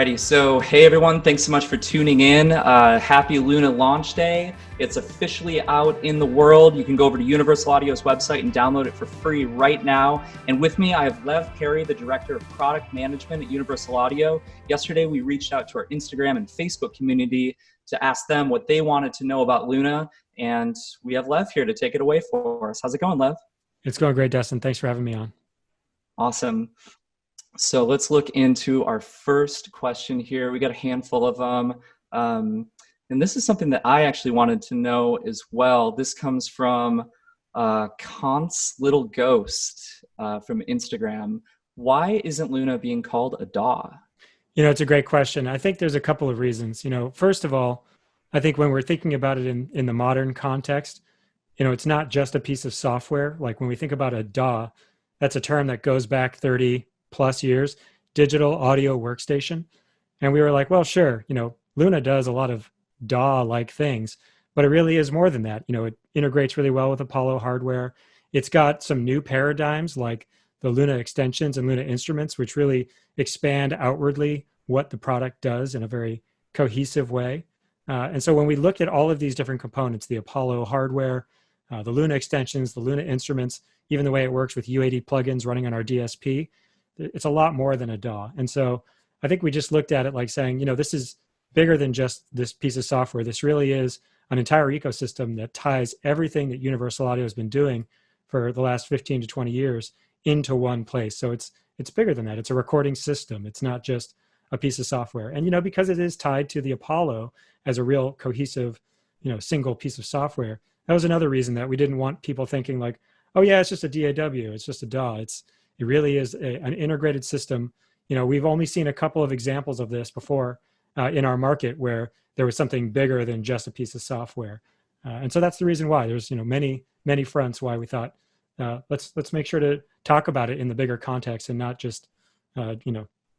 Alrighty, so hey everyone, thanks so much for tuning in. Happy Luna launch day. It's officially out in the world. You can go over to Universal Audio's website and download it for free right now. And with me, I have Perrey, the Director of Product Management at Universal Audio. Yesterday, we reached out to our Instagram and Facebook community to ask them what they wanted to know about Luna. And we have Lev here to take it away for us. How's it going, Lev? It's going great, Dustin. Thanks for having me on. Awesome. So let's look into our first question here. We got a handful of them. And this is something that I actually wanted to know as well. This comes from Kant's Little Ghost from Instagram. Why isn't Luna being called a DAW? It's a great question. I think there's a couple of reasons. First of all, I think when we're thinking about it in the modern context, it's not just a piece of software. Like when we think about a DAW, that's a term that goes back 30 plus years, digital audio workstation. And we were like, well, sure, Luna does a lot of DAW-like things, but it really is more than that. It integrates really well with Apollo hardware. It's got some new paradigms like the Luna extensions and Luna instruments, which really expand outwardly what the product does in a very cohesive way. And so when we look at all of these different components, the Apollo hardware, the Luna extensions, the Luna instruments, even the way it works with UAD plugins running on our DSP, it's a lot more than a DAW. And so I think we just looked at it like saying, this is bigger than just this piece of software. This really is an entire ecosystem that ties everything that Universal Audio has been doing for the last 15 to 20 years into one place. So it's bigger than that. It's a recording system. It's not just a piece of software. And, because it is tied to the Apollo as a real cohesive, single piece of software, that was another reason that we didn't want people thinking like, oh yeah, it's just a DAW, it's just a DAW. It really is an integrated system. We've only seen a couple of examples of this before in our market where there was something bigger than just a piece of software. And so that's the reason why there's, many, many fronts why we thought, let's make sure to talk about it in the bigger context and not just,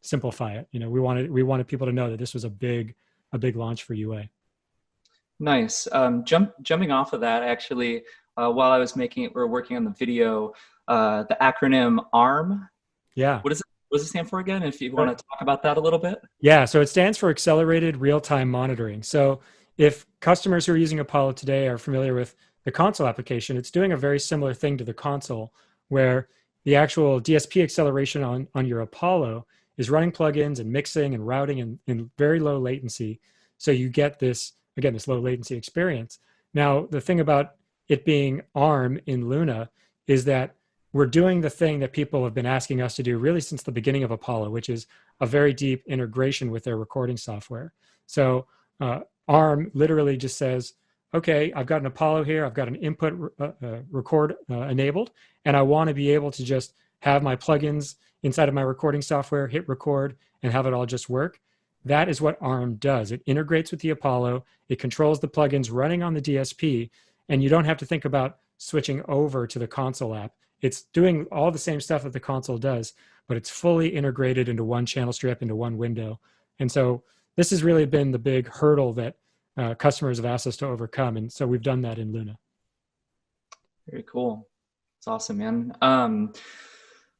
simplify it. We wanted people to know that this was a big launch for UA. Nice. Jumping off of that, actually, while I was working on the video, the acronym ARM. Yeah. What does it stand for again? If you want to talk about that a little bit. Yeah. So it stands for Accelerated Real-Time Monitoring. So if customers who are using Apollo today are familiar with the console application, it's doing a very similar thing to the console where the actual DSP acceleration on your Apollo is running plugins and mixing and routing in very low latency. So you get this low latency experience. Now, the thing about it being ARM in Luna is that we're doing the thing that people have been asking us to do really since the beginning of Apollo, which is a very deep integration with their recording software. So ARM literally just says, okay, I've got an Apollo here, I've got an input record enabled, and I want to be able to just have my plugins inside of my recording software, hit record, and have it all just work. That is what ARM does. It integrates with the Apollo, it controls the plugins running on the DSP, and you don't have to think about switching over to the console app. It's doing all the same stuff that the console does, but it's fully integrated into one channel strip, into one window. And so this has really been the big hurdle that customers have asked us to overcome. And so we've done that in Luna. Very cool. It's awesome, man.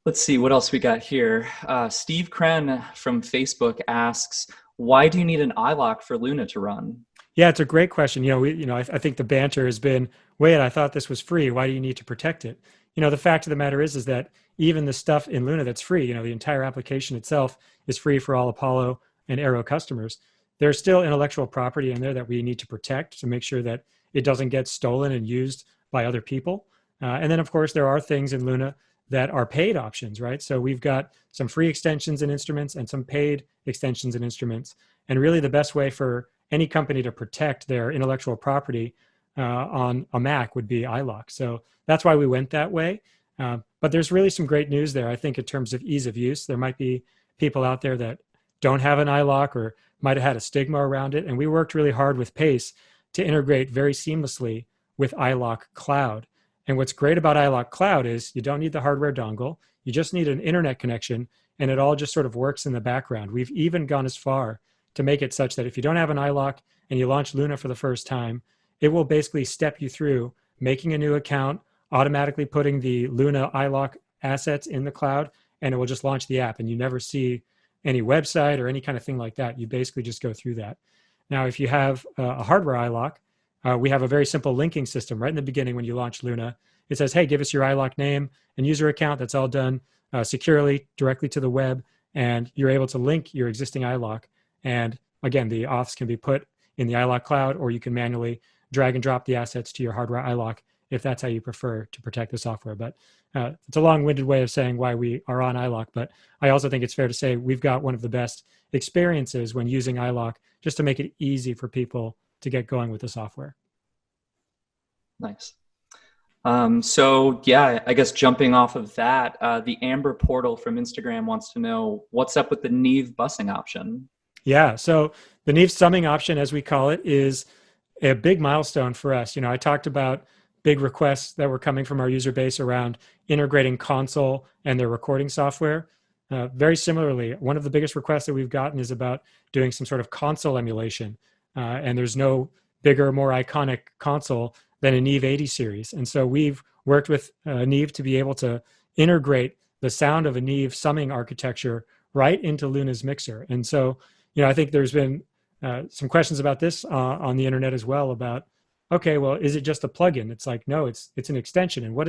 Let's see what else we got here. Steve Kren from Facebook asks, why do you need an iLok for Luna to run? Yeah, it's a great question. I think the banter has been, wait, I thought this was free. Why do you need to protect it? The fact of the matter is that even the stuff in Luna that's free, the entire application itself is free for all Apollo and Aero customers. There's still intellectual property in there that we need to protect to make sure that it doesn't get stolen and used by other people. And then, of course, there are things in Luna that are paid options, right? So we've got some free extensions and instruments and some paid extensions and instruments. And really the best way for any company to protect their intellectual property on a Mac would be iLok. So that's why we went that way. But there's really some great news there, I think, in terms of ease of use. There might be people out there that don't have an iLok or might have had a stigma around it. And we worked really hard with Pace to integrate very seamlessly with iLok Cloud. And what's great about iLok Cloud is you don't need the hardware dongle. You just need an internet connection, and it all just sort of works in the background. We've even gone as far to make it such that if you don't have an iLok and you launch Luna for the first time, it will basically step you through making a new account, automatically putting the Luna iLok assets in the cloud, and it will just launch the app. And you never see any website or any kind of thing like that. You basically just go through that. Now, if you have a hardware iLok, we have a very simple linking system right in the beginning when you launch Luna. It says, hey, give us your iLok name and user account. That's all done securely directly to the web, and you're able to link your existing iLok. And again, the auths can be put in the iLok cloud, or you can manually drag and drop the assets to your hardware iLok if that's how you prefer to protect the software. But it's a long-winded way of saying why we are on iLok, but I also think it's fair to say we've got one of the best experiences when using iLok, just to make it easy for people to get going with the software. Nice. So yeah, I guess jumping off of that, the Amber portal from Instagram wants to know what's up with the NIMH busing option. Yeah, so the NIMH summing option, as we call it, is a big milestone for us. I talked about big requests that were coming from our user base around integrating console and their recording software. Very similarly, one of the biggest requests that we've gotten is about doing some sort of console emulation. And there's no bigger, more iconic console than a NIMH 80 series. And so we've worked with NIMH to be able to integrate the sound of a NIMH summing architecture right into Luna's mixer. And so, I think there's been some questions about this on the internet as well about, okay, well, is it just a plugin? It's like, no, it's an extension. And what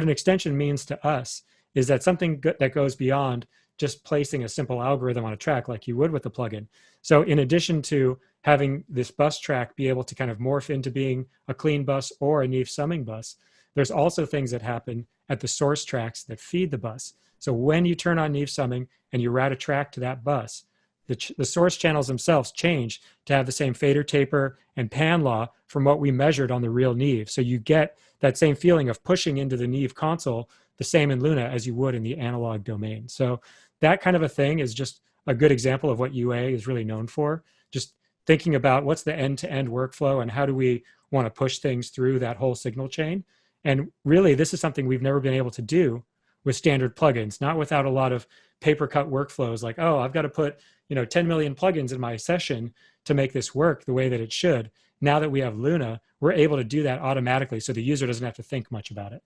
an extension means to us is that something that goes beyond just placing a simple algorithm on a track like you would with a plugin. So in addition to having this bus track be able to kind of morph into being a clean bus or a NIMH summing bus, there's also things that happen at the source tracks that feed the bus. So when you turn on NIMH summing and you route a track to that bus, the source channels themselves change to have the same fader taper and pan law from what we measured on the real NIMH. So you get that same feeling of pushing into the NIMH console the same in Luna as you would in the analog domain. So that kind of a thing is just a good example of what UA is really known for. Just thinking about what's the end-to-end workflow and how do we want to push things through that whole signal chain. And really, this is something we've never been able to do with standard plugins, not without a lot of paper cut workflows like, oh, I've got to put 10 million plugins in my session to make this work the way that it should. Now that we have Luna, we're able to do that automatically so the user doesn't have to think much about it.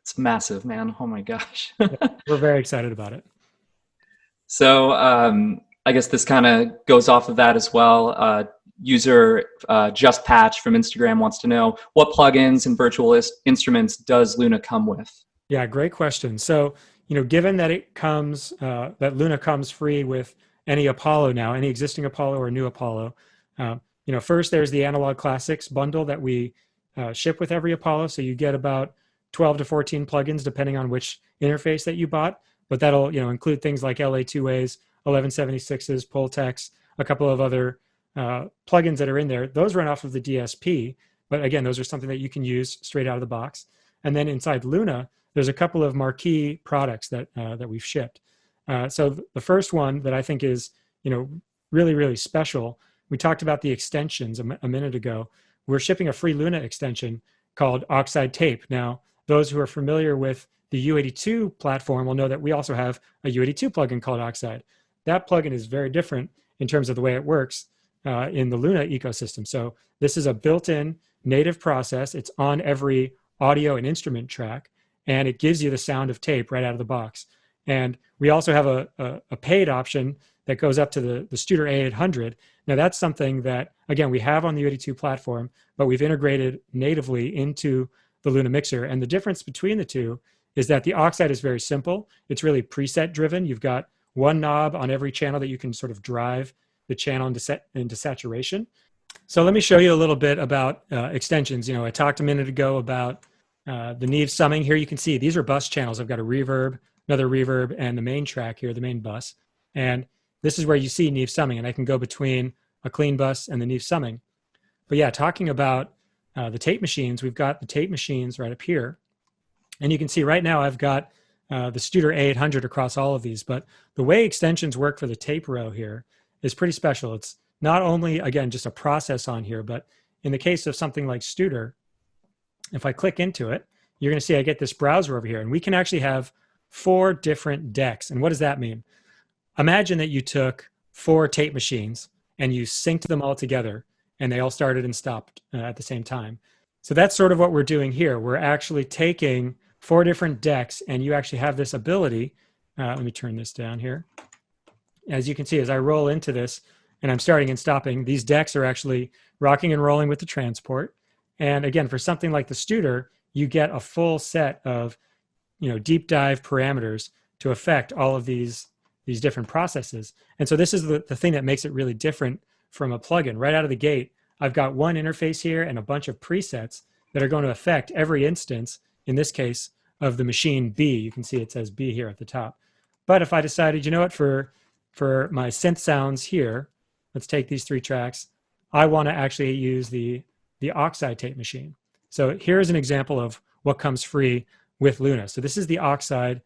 It's massive, man. Oh my gosh. We're very excited about it. So I guess this kind of goes off of that as well. User Just Patch from Instagram wants to know what plugins and virtual instruments does Luna come with? Yeah, great question. So, given that it comes, that Luna comes free with any Apollo now, any existing Apollo or new Apollo, first there's the Analog Classics bundle that we ship with every Apollo. So you get about 12 to 14 plugins depending on which interface that you bought, but that'll include things like LA2As, 1176s, Pultex, a couple of other plugins that are in there. Those run off of the DSP, but again, those are something that you can use straight out of the box. And then inside Luna, there's a couple of marquee products that we've shipped. So the first one that I think is really, really special, we talked about the extensions a minute ago. We're shipping a free Luna extension called Oxide Tape. Now, those who are familiar with the UAD2 platform will know that we also have a UAD2 plugin called Oxide. That plugin is very different in terms of the way it works in the Luna ecosystem. So this is a built-in native process. It's on every audio and instrument track, and it gives you the sound of tape right out of the box. And we also have a paid option that goes up to the Studer A800. Now that's something that, again, we have on the UAD2 platform, but we've integrated natively into the Luna mixer. And the difference between the two is that the Oxide is very simple. It's really preset driven. You've got one knob on every channel that you can sort of drive the channel into saturation. So let me show you a little bit about extensions. I talked a minute ago about the NIMH summing. Here you can see these are bus channels. I've got a reverb, another reverb, and the main track here, the main bus. And this is where you see NIMH summing, and I can go between a clean bus and the NIMH summing. But yeah, talking about the tape machines, we've got the tape machines right up here. And you can see right now I've got the Studer A800 across all of these. But the way extensions work for the tape row here is pretty special. It's not only, again, just a process on here, but in the case of something like Studer, if I click into it, you're going to see I get this browser over here. And we can actually have 4 different decks. And what does that mean? Imagine that you took 4 tape machines and you synced them all together and they all started and stopped at the same time. So that's sort of what we're doing here. We're actually taking 4 different decks, and you actually have this ability Let me turn this down here. As you can see, as I roll into this and I'm starting and stopping, these decks are actually rocking and rolling with the transport. And again, for something like the Studer, you get a full set of deep dive parameters to affect all of these different processes. And so this is the thing that makes it really different from a plugin. Right out of the gate, I've got one interface here and a bunch of presets that are going to affect every instance, in this case, of the machine B. You can see it says B here at the top. But if I decided, you know what, for my synth sounds here, let's take these 3 tracks, I want to actually use the Oxide tape machine. So here's an example of what comes free with Luna. So this is the Oxide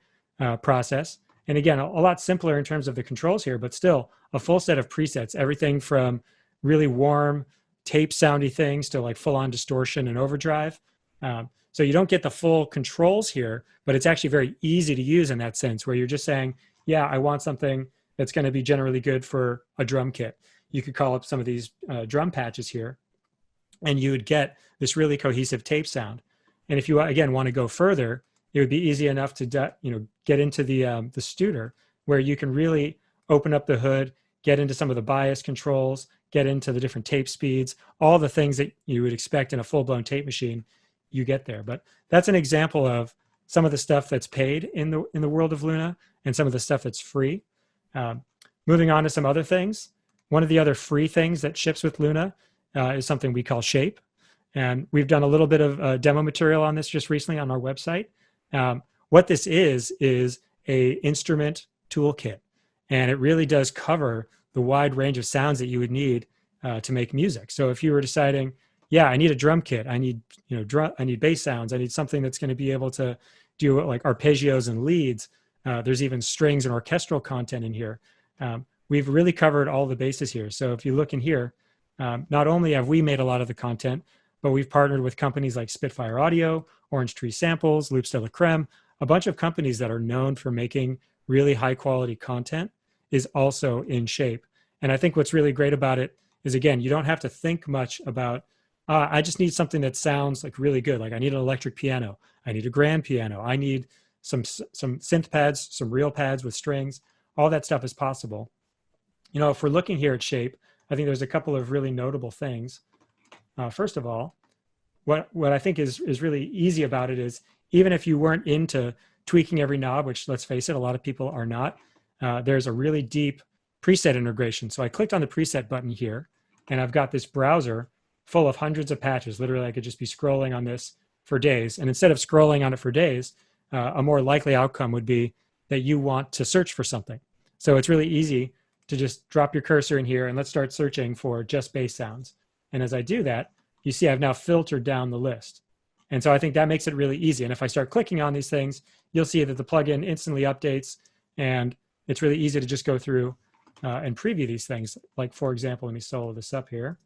process. And again, a lot simpler in terms of the controls here, but still a full set of presets, everything from really warm tape soundy things to like full-on distortion and overdrive. So you don't get the full controls here, but it's actually very easy to use in that sense, where you're just saying, yeah, I want something that's going to be generally good for a drum kit. You could call up some of these drum patches here, and you would get this really cohesive tape sound. And if you, again, want to go further, it would be easy enough to get into the Studer, where you can really open up the hood, get into some of the bias controls, get into the different tape speeds, all the things that you would expect in a full-blown tape machine, you get there. But that's an example of some of the stuff that's paid in the world of Luna and some of the stuff that's free. Moving on to some other things. One of the other free things that ships with Luna is something we call Shape. And we've done a little bit of demo material on this just recently on our website. What this is a instrument toolkit. And it really does cover the wide range of sounds that you would need to make music. So if you were deciding, yeah, I need a drum kit, I need I need bass sounds, I need something that's going to be able to do like arpeggios and leads. There's even strings and orchestral content in here. We've really covered all the bases here. So if you look in here, not only have we made a lot of the content, but we've partnered with companies like Spitfire Audio, Orange Tree Samples, Loops de la Creme, a bunch of companies that are known for making really high quality content is also in Shape. And I think what's really great about it is, again, you don't have to think much about, I just need something that sounds like really good. Like I need an electric piano. I need a grand piano. I need some synth pads, some real pads with strings. All that stuff is possible. If we're looking here at Shape, I think there's a couple of really notable things. First of all, what I think is really easy about it is, even if you weren't into tweaking every knob, which, let's face it, a lot of people are not, there's a really deep preset integration. So I clicked on the preset button here, and I've got this browser full of hundreds of patches. Literally, I could just be scrolling on this for days. And instead of scrolling on it for days, a more likely outcome would be that you want to search for something. So it's really easy to just drop your cursor in here and let's start searching for just bass sounds. And as I do that, you see I've now filtered down the list. And so I think that makes it really easy. And if I start clicking on these things, you'll see that the plugin instantly updates, and it's really easy to just go through and preview these things. Like, for example, let me solo this up here.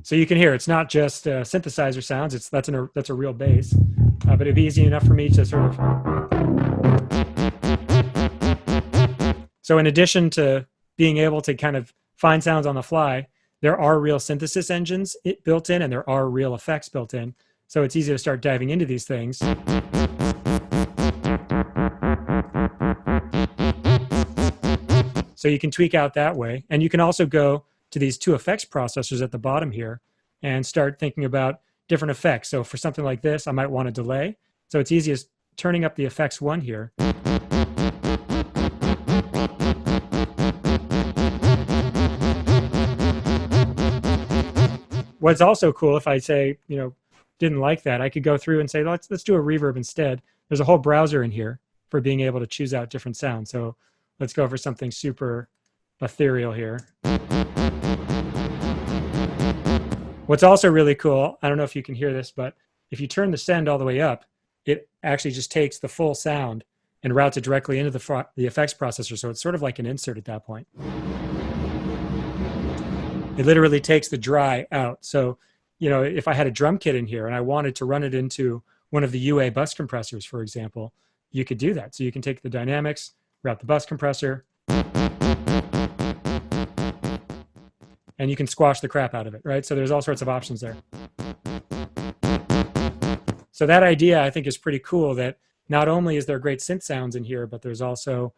So you can hear it's not just synthesizer sounds. That's a real bass, but it'd be easy enough for me to sort of. So in addition to being able to kind of find sounds on the fly, there are real synthesis engines built in, and there are real effects built in. So it's easy to start diving into these things. So you can tweak out that way. And you can also go to these 2 effects processors at the bottom here and start thinking about different effects. So for something like this, I might want a delay. So it's easy as turning up the effects 1 here. What's also cool, if I say, didn't like that, I could go through and say, let's do a reverb instead. There's a whole browser in here for being able to choose out different sounds. So let's go for something super ethereal here. What's also really cool, I don't know if you can hear this, but if you turn the send all the way up, it actually just takes the full sound and routes it directly into the effects processor. So it's sort of like an insert at that point. It literally takes the dry out. So, if I had a drum kit in here and I wanted to run it into one of the UA bus compressors, for example, you could do that. So you can take the dynamics, route the bus compressor, and you can squash the crap out of it, right? So there's all sorts of options there. So that idea, I think, is pretty cool, that not only is there great synth sounds in here, but there's also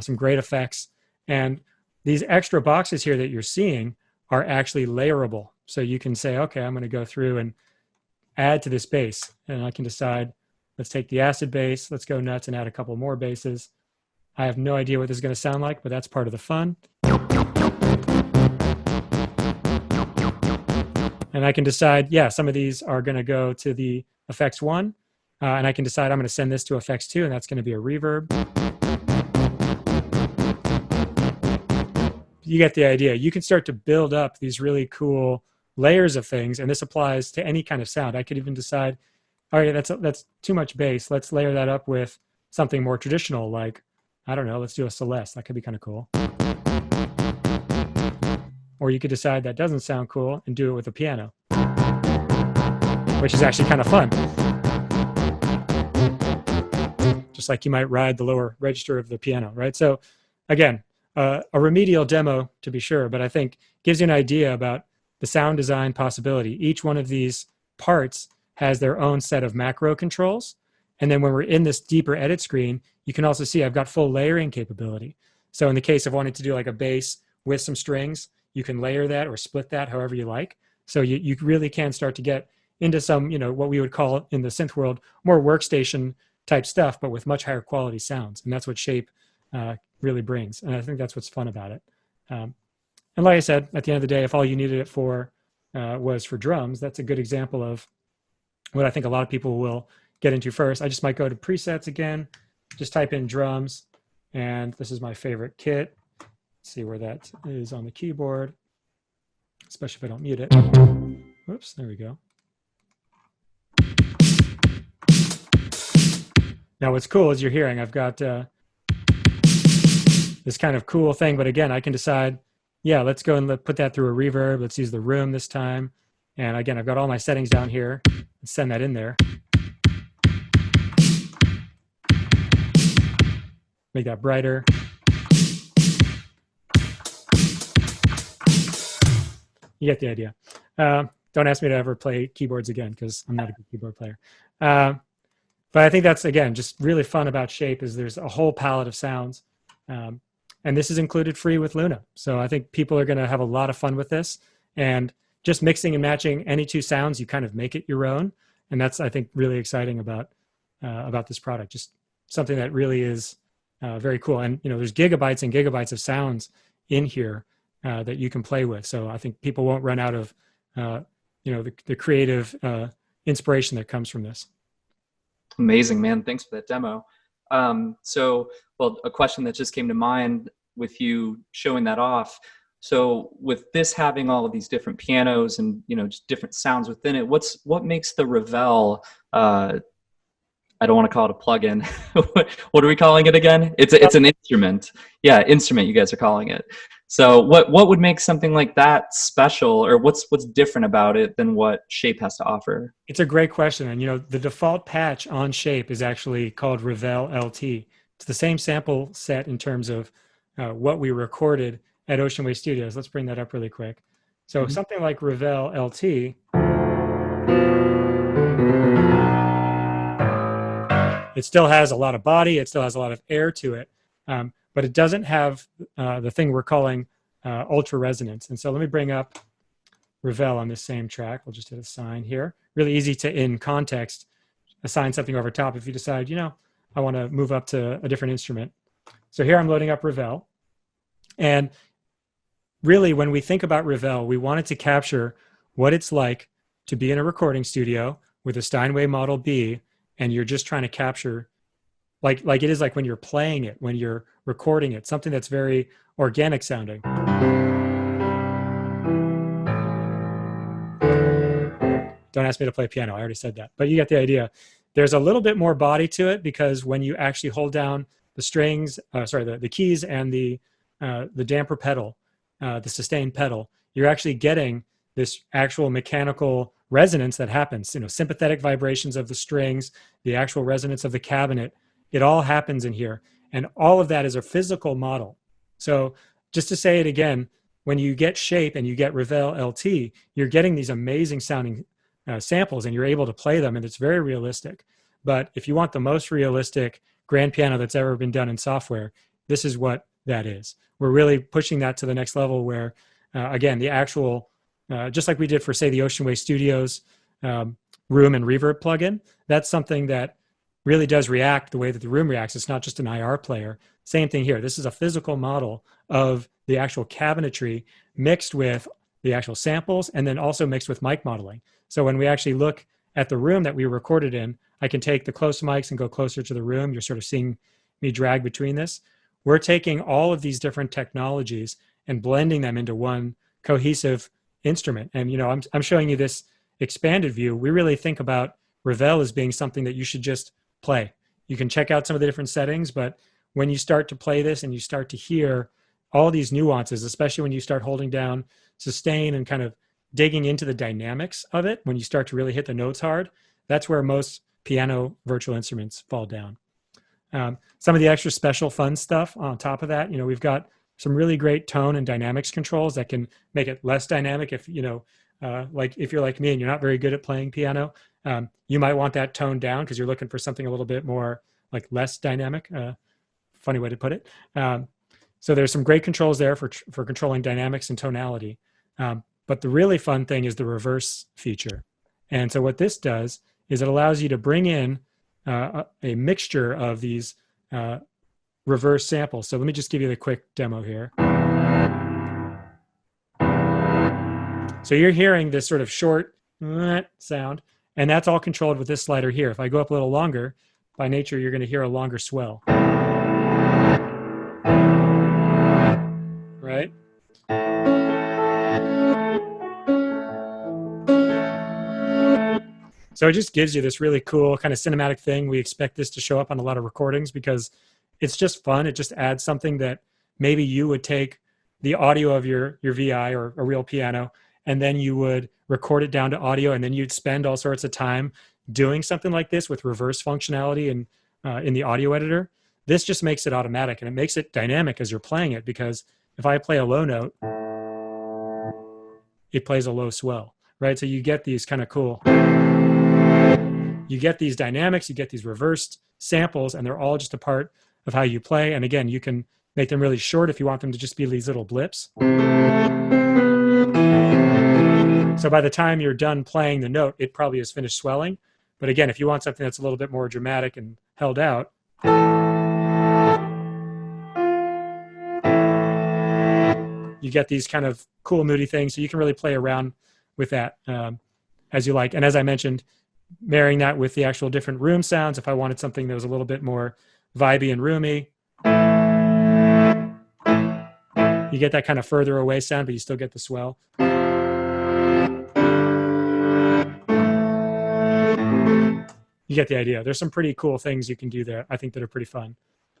some great effects. And these extra boxes here that you're seeing are actually layerable. So you can say, okay, I'm going to go through and add to this bass. And I can decide, let's take the acid bass, let's go nuts and add a couple more basses. I have no idea what this is going to sound like, but that's part of the fun. And I can decide, yeah, some of these are going to go to the effects 1. And I can decide I'm going to send this to effects 2, and that's going to be a reverb. You get the idea. You can start to build up these really cool layers of things, and this applies to any kind of sound. I could even decide, all right, that's too much bass. Let's layer that up with something more traditional, like, I don't know, let's do a Celeste. That could be kind of cool. Or you could decide that doesn't sound cool and do it with a piano, which is actually kind of fun. Just like you might ride the lower register of the piano, right? So again, a remedial demo to be sure, but I think gives you an idea about the sound design possibility. Each one of these parts has their own set of macro controls. And then when we're in this deeper edit screen, you can also see I've got full layering capability. So in the case of wanting to do like a bass with some strings, you can layer that or split that however you like. So you really can start to get into some, what we would call in the synth world, more workstation type stuff, but with much higher quality sounds. And that's what Shape really brings. And I think that's what's fun about it. And like I said, at the end of the day, if all you needed it for was for drums, that's a good example of what I think a lot of people will get into first. I just might go to presets again, just type in drums, and this is my favorite kit. Let's see where that is on the keyboard, especially if I don't mute it. Whoops, there we go. Now what's cool is you're hearing I've got this kind of cool thing, but again, I can decide, yeah, let's go and put that through a reverb. Let's use the room this time. And again, I've got all my settings down here. Let's send that in there. Make that brighter. You get the idea. Don't ask me to ever play keyboards again because I'm not a good keyboard player. But I think that's, again, just really fun about Shape is there's a whole palette of sounds. And this is included free with Luna. So I think people are going to have a lot of fun with this. And just mixing and matching any two sounds, you kind of make it your own. And that's, I think, really exciting about this product. Just something that really is very cool. And, there's gigabytes and gigabytes of sounds in here that you can play with. So I think people won't run out of, the creative inspiration that comes from this. Amazing, man. Thanks for that demo. Well, a question that just came to mind with you showing that off. So with this having all of these different pianos and, just different sounds within it, what makes the Ravel, I don't want to call it a plugin. What are we calling it again? It's an instrument. Yeah, instrument you guys are calling it. So what would make something like that special, or what's different about it than what Shape has to offer? It's a great question. And, the default patch on Shape is actually called Ravel LT. It's the same sample set in terms of what we recorded at Ocean Way Studios. Let's bring that up really quick. So something like Ravel LT, it still has a lot of body. It still has a lot of air to it. But it doesn't have the thing we're calling ultra resonance. And so let me bring up Ravel on this same track. We'll just hit assign here. Really easy to, in context, assign something over top if you decide, I want to move up to a different instrument. So here I'm loading up Ravel. And really, when we think about Ravel, we wanted to capture what it's like to be in a recording studio with a Steinway Model B, and you're just trying to capture like it is like when you're playing it, when you're recording it, something that's very organic sounding. Don't ask me to play piano. I already said that, but you get the idea. There's a little bit more body to it because when you actually hold down the strings, the keys and the damper pedal, the sustain pedal, you're actually getting this actual mechanical resonance that happens, sympathetic vibrations of the strings, the actual resonance of the cabinet. It all happens in here. And all of that is a physical model. So just to say it again, when you get Shape and you get Ravel LT, you're getting these amazing sounding samples, and you're able to play them, and it's very realistic. But if you want the most realistic grand piano that's ever been done in software, this is what that is. We're really pushing that to the next level where, again, the actual, just like we did for, say, the Oceanway Studios room and reverb plugin, that's something that really does react the way that the room reacts. It's not just an IR player. Same thing here. This is a physical model of the actual cabinetry mixed with the actual samples, and then also mixed with mic modeling. So when we actually look at the room that we recorded in, I can take the close mics and go closer to the room. You're sort of seeing me drag between this. We're taking all of these different technologies and blending them into one cohesive instrument. And, you know, I'm showing you this expanded view. We really think about Ravel as being something that you should just play. You can check out some of the different settings, but when you start to play this and you start to hear all these nuances, especially when you start holding down sustain and kind of digging into the dynamics of it, when you start to really hit the notes hard, that's where most piano virtual instruments fall down. Some of the extra special fun stuff on top of that, you know, we've got some really great tone and dynamics controls that can make it less dynamic. If, you know, like if you're like me and you're not very good at playing piano, you might want that toned down because you're looking for something a little bit more like less dynamic. Funny way to put it. So there's some great controls there for controlling dynamics and tonality. But the really fun thing is the reverse feature. And so what this does is it allows you to bring in a mixture of these reverse samples. So let me just give you the quick demo here. So you're hearing this sort of short sound, and that's all controlled with this slider here. If I go up a little longer, by nature, you're going to hear a longer swell. Right? So it just gives you this really cool kind of cinematic thing. We expect this to show up on a lot of recordings because it's just fun. It just adds something that maybe you would take the audio of your VI or a real piano, and then you would record it down to audio, and then you'd spend all sorts of time doing something like this with reverse functionality in the audio editor. This just makes it automatic, and it makes it dynamic as you're playing it, because if I play a low note, it plays a low swell, right? So you get these kind of cool, you get these dynamics, you get these reversed samples, and they're all just a part of how you play. And again, you can make them really short if you want them to just be these little blips. So by the time you're done playing the note, it probably has finished swelling. But again, if you want something that's a little bit more dramatic and held out, you get these kind of cool, moody things. So you can really play around with that as you like. And as I mentioned, marrying that with the actual different room sounds. If I wanted something that was a little bit more vibey and roomy, you get that kind of further away sound, but you still get the swell. You get the idea. There's some pretty cool things you can do there, I think, that are pretty fun.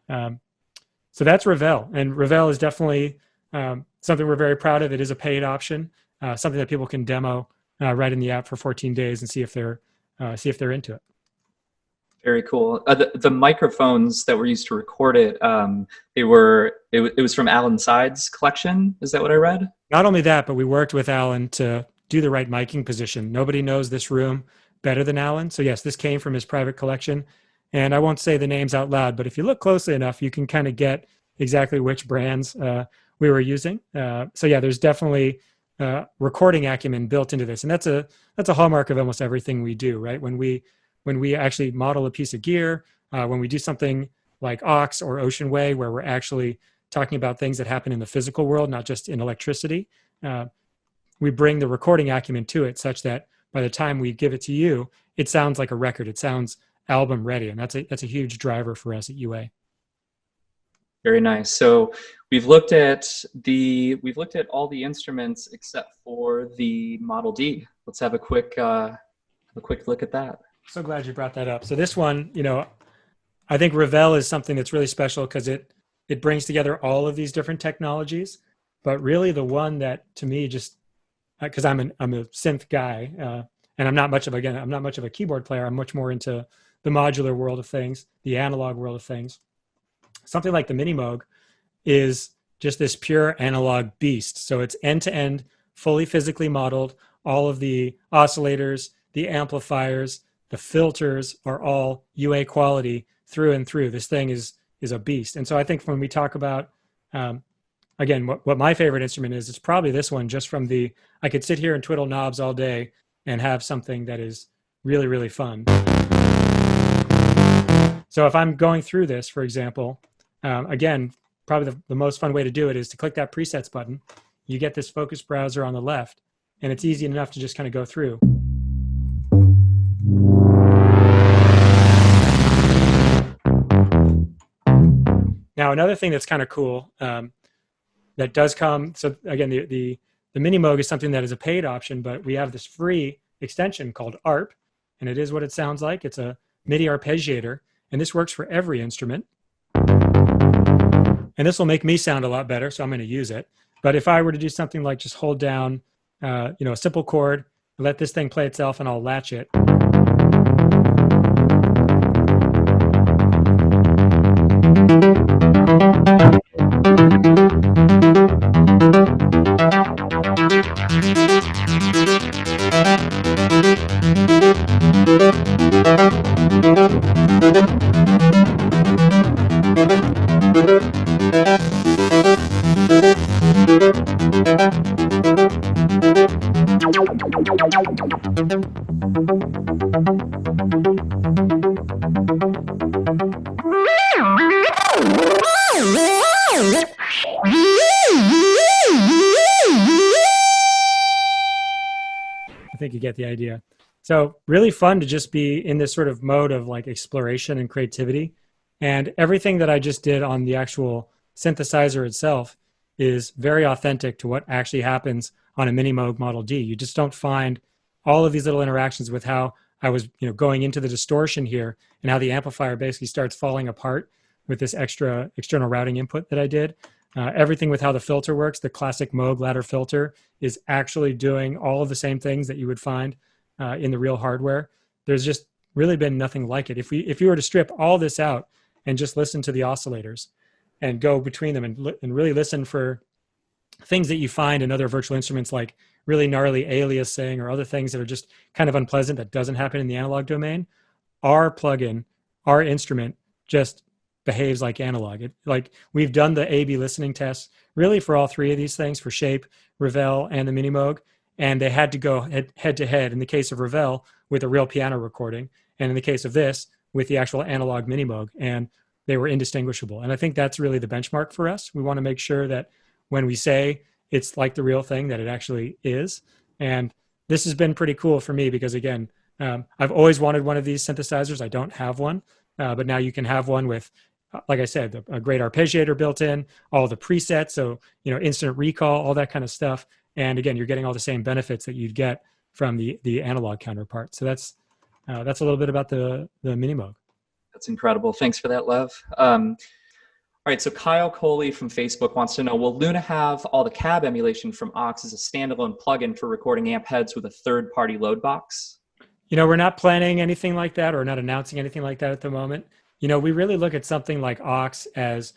So that's Ravel. And Ravel is definitely something we're very proud of. It is a paid option, something that people can demo right in the app for 14 days and see if they're into it. Very cool. The microphones that were used to record it, it was from Alan Side's collection. Is that what I read? Not only that, but we worked with Alan to do the right miking position. Nobody knows this room better than Alan. So yes, this came from his private collection. And I won't say the names out loud, but if you look closely enough, you can kind of get exactly which brands we were using. So yeah, there's definitely recording acumen built into this. And that's a hallmark of almost everything we do, right? When we actually model a piece of gear, when we do something like Aux or Oceanway, where we're actually talking about things that happen in the physical world, not just in electricity, we bring the recording acumen to it such that by the time we give it to you, it sounds like a record. It sounds album ready. And that's a huge driver for us at UA. Very nice. So we've looked at all the instruments except for the Model D. Let's have a quick look at that. So glad you brought that up. So this one, I think Ravel is something that's really special because it brings together all of these different technologies. But really, the one that to me just because I'm a synth guy and I'm not much of a keyboard player. I'm much more into the modular world of things, the analog world of things. Something like the Mini Moog is just this pure analog beast. So it's end to end, fully physically modeled. All of the oscillators, the amplifiers, the filters are all UA quality through and through. This thing is a beast. And so I think when we talk about, again, what my favorite instrument is, it's probably this one, just from I could sit here and twiddle knobs all day and have something that is really, really fun. So if I'm going through this, for example, again, probably the most fun way to do it is to click that presets button. You get this focus browser on the left, and it's easy enough to just kind of go through. Now, another thing that's kind of cool that does come, so again, the Mini Moog is something that is a paid option, but we have this free extension called ARP, and it is what it sounds like. It's a MIDI arpeggiator, and this works for every instrument. And this will make me sound a lot better, so I'm going to use it. But if I were to do something like just hold down, a simple chord, let this thing play itself, and I'll latch it. I think you get the idea. So really fun to just be in this sort of mode of like exploration and creativity. And everything that I just did on the actual synthesizer itself is very authentic to what actually happens on a Mini Moog Model D. You just don't find all of these little interactions with how I was going into the distortion here and how the amplifier basically starts falling apart with this extra external routing input that I did. Everything with how the filter works, the classic Moog ladder filter, is actually doing all of the same things that you would find in the real hardware. There's just really been nothing like it. If you were to strip all this out and just listen to the oscillators and go between them and really listen for things that you find in other virtual instruments, like really gnarly aliasing or other things that are just kind of unpleasant that doesn't happen in the analog domain, our plugin, our instrument just behaves like analog. Like we've done the A/B listening tests really for all three of these things, for Shape, Ravel, and the Mini Moog, and they had to go head to head in the case of Ravel with a real piano recording, and in the case of this with the actual analog Mini Moog, and they were indistinguishable. And I think that's really the benchmark for us. We want to make sure that when we say it's like the real thing, that it actually is. And this has been pretty cool for me because, again, I've always wanted one of these synthesizers. I don't have one, but now you can have one with, like I said, a great arpeggiator built in, all the presets, so instant recall, all that kind of stuff. And again, you're getting all the same benefits that you'd get from the analog counterpart. So that's a little bit about the Mini Moog. That's incredible. Thanks for that, Lev. All right, so Kyle Coley from Facebook wants to know, will Luna have all the cab emulation from aux as a standalone plugin for recording amp heads with a third-party load box? We're not planning anything like that or not announcing anything like that at the moment. We really look at something like aux as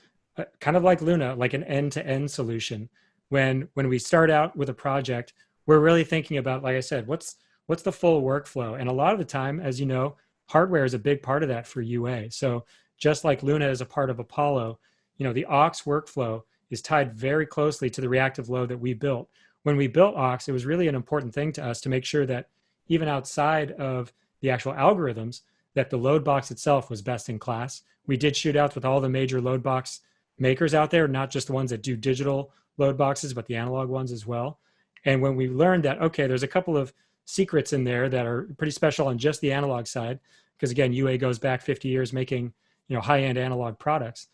kind of like Luna, like an end-to-end solution. When we start out with a project, we're really thinking about, like I said, what's the full workflow? And a lot of the time, as you know, hardware is a big part of that for UA. So just like Luna is a part of Apollo, the aux workflow is tied very closely to the reactive load that we built. When we built aux, it was really an important thing to us to make sure that even outside of the actual algorithms, that the load box itself was best in class. We did shoot outs with all the major load box makers out there, not just the ones that do digital load boxes, but the analog ones as well. And when we learned that, okay, there's a couple of secrets in there that are pretty special on just the analog side, because again, UA goes back 50 years making high-end analog products.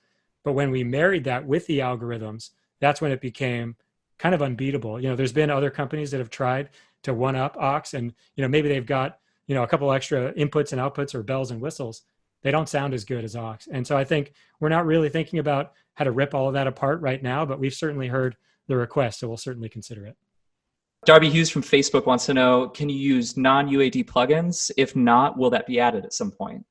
But when we married that with the algorithms, that's when it became kind of unbeatable. There's been other companies that have tried to one-up aux, and maybe they've got a couple extra inputs and outputs or bells and whistles. They don't sound as good as aux. And so I think we're not really thinking about how to rip all of that apart right now, but we've certainly heard the request, so we'll certainly consider it. Darby Hughes from Facebook wants to know, can you use non-UAD plugins? If not, will that be added at some point?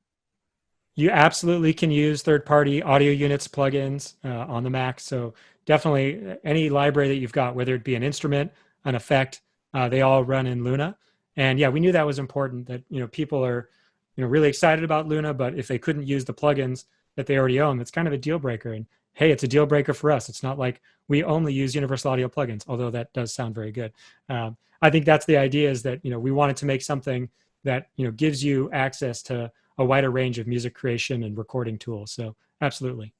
You absolutely can use third-party audio units plugins on the Mac. So definitely any library that you've got, whether it be an instrument, an effect, they all run in Luna. And yeah, we knew that was important, that, people are, really excited about Luna, but if they couldn't use the plugins that they already own, that's kind of a deal breaker. And hey, it's a deal breaker for us. It's not like we only use Universal Audio plugins, although that does sound very good. I think that's the idea, is that, we wanted to make something that, gives you access to a wider range of music creation and recording tools. So absolutely.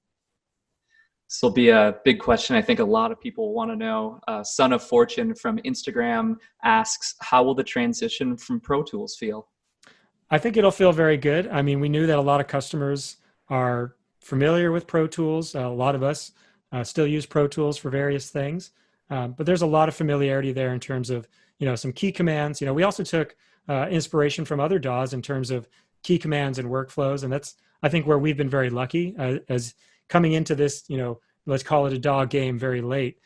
This will be a big question. I think a lot of people want to know. Son of Fortune from Instagram asks, how will the transition from Pro Tools feel? I think it'll feel very good. I mean, we knew that a lot of customers are familiar with Pro Tools. A lot of us still use Pro Tools for various things, but there's a lot of familiarity there in terms of, some key commands. We also took inspiration from other DAWs in terms of key commands and workflows, and that's, I think, where we've been very lucky as coming into this, let's call it a DAW game, very late.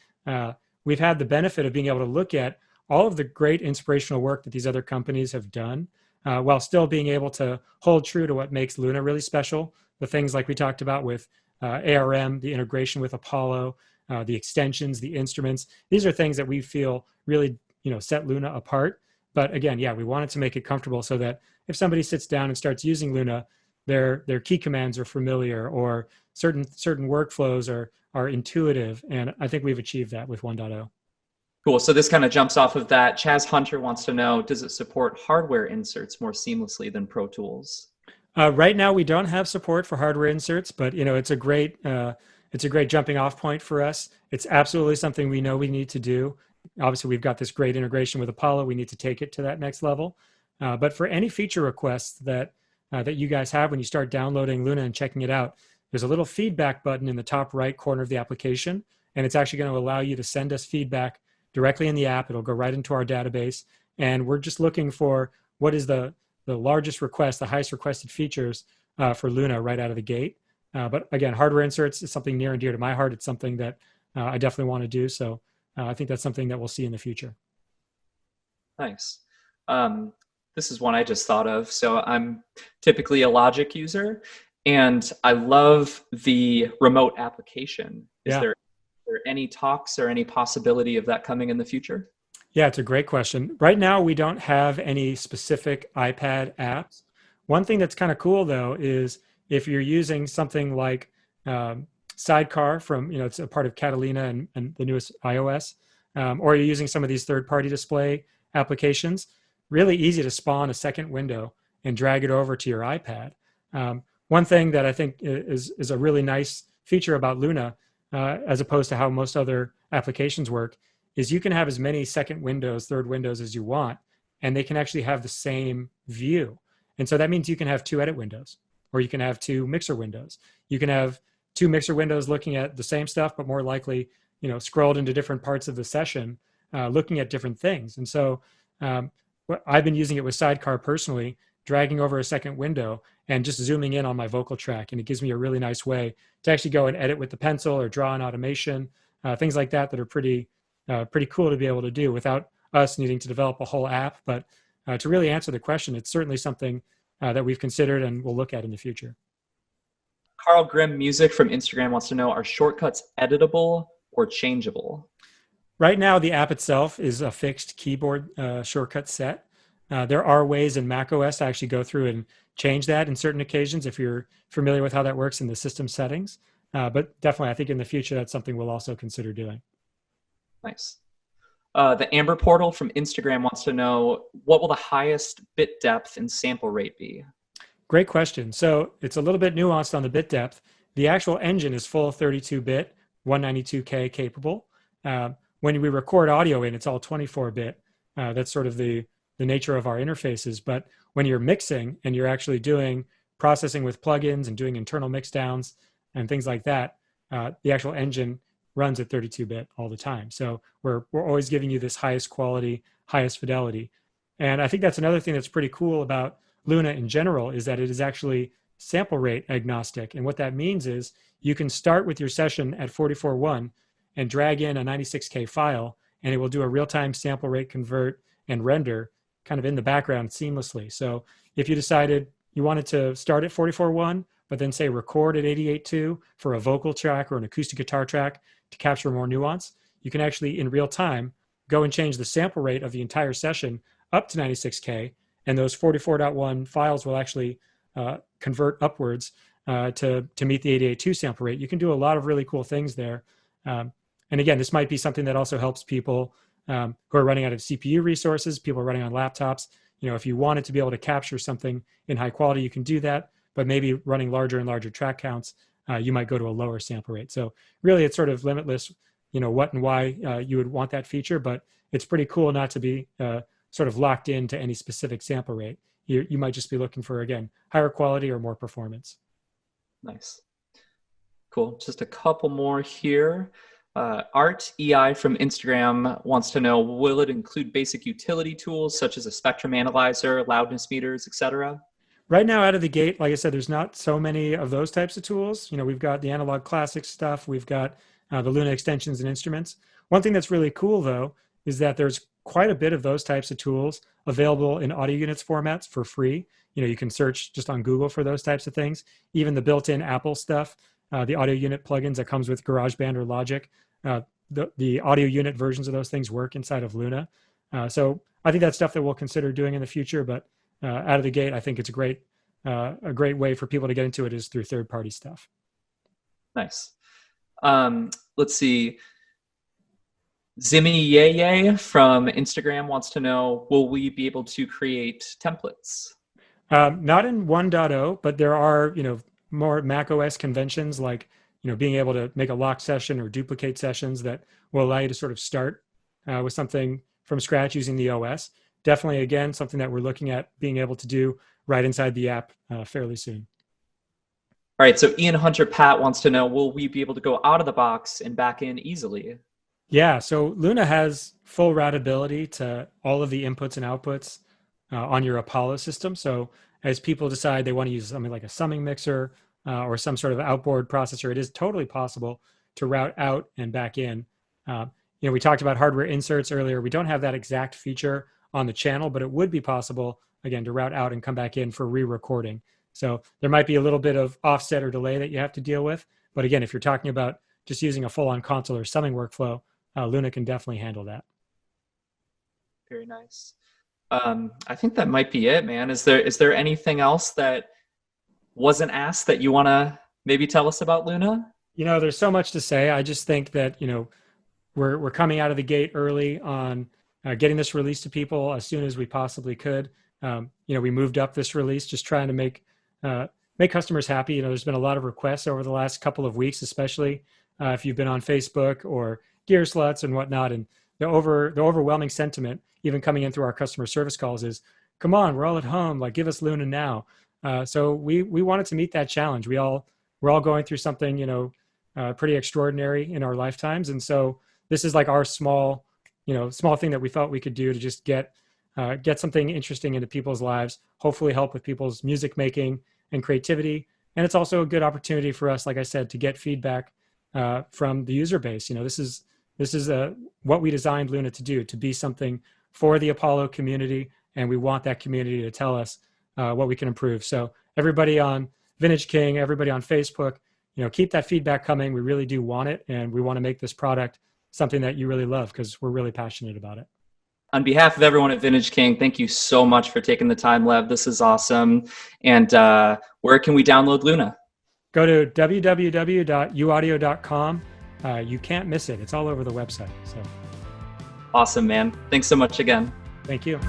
We've had the benefit of being able to look at all of the great inspirational work that these other companies have done, while still being able to hold true to what makes Luna really special. The things like we talked about with ARM, the integration with Apollo, the extensions, the instruments. These are things that we feel really, set Luna apart. But again, yeah, we wanted to make it comfortable so that if somebody sits down and starts using Luna, their key commands are familiar, or certain workflows are intuitive. And I think we've achieved that with 1.0. Cool. So this kind of jumps off of that. Chaz Hunter wants to know, does it support hardware inserts more seamlessly than Pro Tools? Right now, we don't have support for hardware inserts, but it's a great jumping off point for us. It's absolutely something we know we need to do. Obviously, we've got this great integration with Apollo. We need to take it to that next level. But for any feature requests that you guys have when you start downloading Luna and checking it out, there's a little feedback button in the top right corner of the application, and it's actually going to allow you to send us feedback directly in the app. It'll go right into our database, and we're just looking for what is the largest request, the highest requested features for Luna right out of the gate. But again, hardware inserts is something near and dear to my heart. It's something that I definitely want to do. So I think that's something that we'll see in the future. Nice. This is one I just thought of. So I'm typically a Logic user, and I love the remote application. Is there any talks or any possibility of that coming in the future? Yeah, it's a great question. Right now, we don't have any specific iPad apps. One thing that's kind of cool, though, is if you're using something like Sidecar from, it's a part of Catalina and the newest iOS, or you're using some of these third-party display applications, really easy to spawn a second window and drag it over to your iPad. One thing that I think is a really nice feature about Luna, as opposed to how most other applications work, is you can have as many second windows, third windows as you want, and they can actually have the same view. And so that means you can have two edit windows, or you can have two mixer windows. You can have two mixer windows looking at the same stuff, but more likely, scrolled into different parts of the session, looking at different things. And so I've been using it with Sidecar personally, dragging over a second window and just zooming in on my vocal track. And it gives me a really nice way to actually go and edit with the pencil or draw an automation, things like that are pretty cool to be able to do without us needing to develop a whole app. But to really answer the question, it's certainly something that we've considered and we'll look at in the future. Carl Grimm Music from Instagram wants to know, are shortcuts editable or changeable? Right now, the app itself is a fixed keyboard shortcut set. There are ways in macOS to actually go through and change that in certain occasions if you're familiar with how that works in the system settings. But definitely, I think in the future, that's something we'll also consider doing. Nice. The Amber Portal from Instagram wants to know, what will the highest bit depth and sample rate be? Great question. So it's a little bit nuanced on the bit depth. The actual engine is full 32-bit, 192K capable. When we record audio in, it's all 24-bit. That's sort of the nature of our interfaces. But when you're mixing and you're actually doing processing with plugins and doing internal mix downs and things like that, the actual engine runs at 32-bit all the time. So we're always giving you this highest quality, highest fidelity. And I think that's another thing that's pretty cool about Luna in general, is that it is actually sample rate agnostic. And what that means is you can start with your session at 44.1 and drag in a 96K file, and it will do a real-time sample rate convert and render kind of in the background seamlessly. So if you decided you wanted to start at 44.1, but then say record at 88.2 for a vocal track or an acoustic guitar track to capture more nuance, you can actually in real time go and change the sample rate of the entire session up to 96K, and those 44.1 files will actually convert upwards to meet the 88.2 sample rate. You can do a lot of really cool things there. And again, this might be something that also helps people who are running out of CPU resources, people running on laptops. If you wanted to be able to capture something in high quality, you can do that, but maybe running larger and larger track counts, you might go to a lower sample rate. So really it's sort of limitless, what and why you would want that feature, but it's pretty cool not to be sort of locked into any specific sample rate. You might just be looking for, again, higher quality or more performance. Nice. Cool. Just a couple more here. Art EI from Instagram wants to know, will it include basic utility tools such as a spectrum analyzer, loudness meters, etc.? Right now, out of the gate, like I said, there's not so many of those types of tools. We've got the analog classic stuff. We've got the Luna extensions and instruments. One thing that's really cool, though, is that there's quite a bit of those types of tools available in audio units formats for free. You can search just on Google for those types of things. Even the built-in Apple stuff, the audio unit plugins that comes with GarageBand or Logic, the audio unit versions of those things work inside of Luna. So I think that's stuff that we'll consider doing in the future, but out of the gate, I think it's a great way for people to get into it is through third-party stuff. Nice. Let's see. Zimmy Yeye from Instagram wants to know, will we be able to create templates? Not in 1.0, but there are, more Mac OS conventions like, being able to make a lock session or duplicate sessions that will allow you to sort of start with something from scratch using the OS. Definitely, again, something that we're looking at being able to do right inside the app fairly soon. All right, so Ian Hunter Pat wants to know, will we be able to go out of the box and back in easily? Yeah, so Luna has full routability to all of the inputs and outputs on your Apollo system. So as people decide they want to use something like a summing mixer or some sort of outboard processor, it is totally possible to route out and back in. We talked about hardware inserts earlier. We don't have that exact feature on the channel, but it would be possible, again, to route out and come back in for re-recording. So there might be a little bit of offset or delay that you have to deal with. But again, if you're talking about just using a full-on console or summing workflow, Luna can definitely handle that. Very nice. I think that might be it, man. Is there anything else that wasn't asked that you want to maybe tell us about Luna? There's so much to say. I just think that, we're coming out of the gate early on getting this release to people as soon as we possibly could. We moved up this release, just trying to make customers happy. There's been a lot of requests over the last couple of weeks, especially if you've been on Facebook or Gear Sluts and whatnot. And the overwhelming sentiment, even coming in through our customer service calls, is, come on, we're all at home, like give us Luna now. So we wanted to meet that challenge. We're all going through something, pretty extraordinary in our lifetimes. And so this is like our small thing that we thought we could do to just get something interesting into people's lives, hopefully help with people's music making and creativity. And it's also a good opportunity for us, like I said, to get feedback from the user base. This is what we designed Luna to do, to be something for the Apollo community. And we want that community to tell us what we can improve. So everybody on Vintage King, everybody on Facebook, keep that feedback coming. We really do want it. And we want to make this product something that you really love because we're really passionate about it. On behalf of everyone at Vintage King, thank you so much for taking the time, Lev. This is awesome. And where can we download Luna? Go to www.uaudio.com. You can't miss it. It's all over the website. So awesome, man. Thanks so much again. Thank you.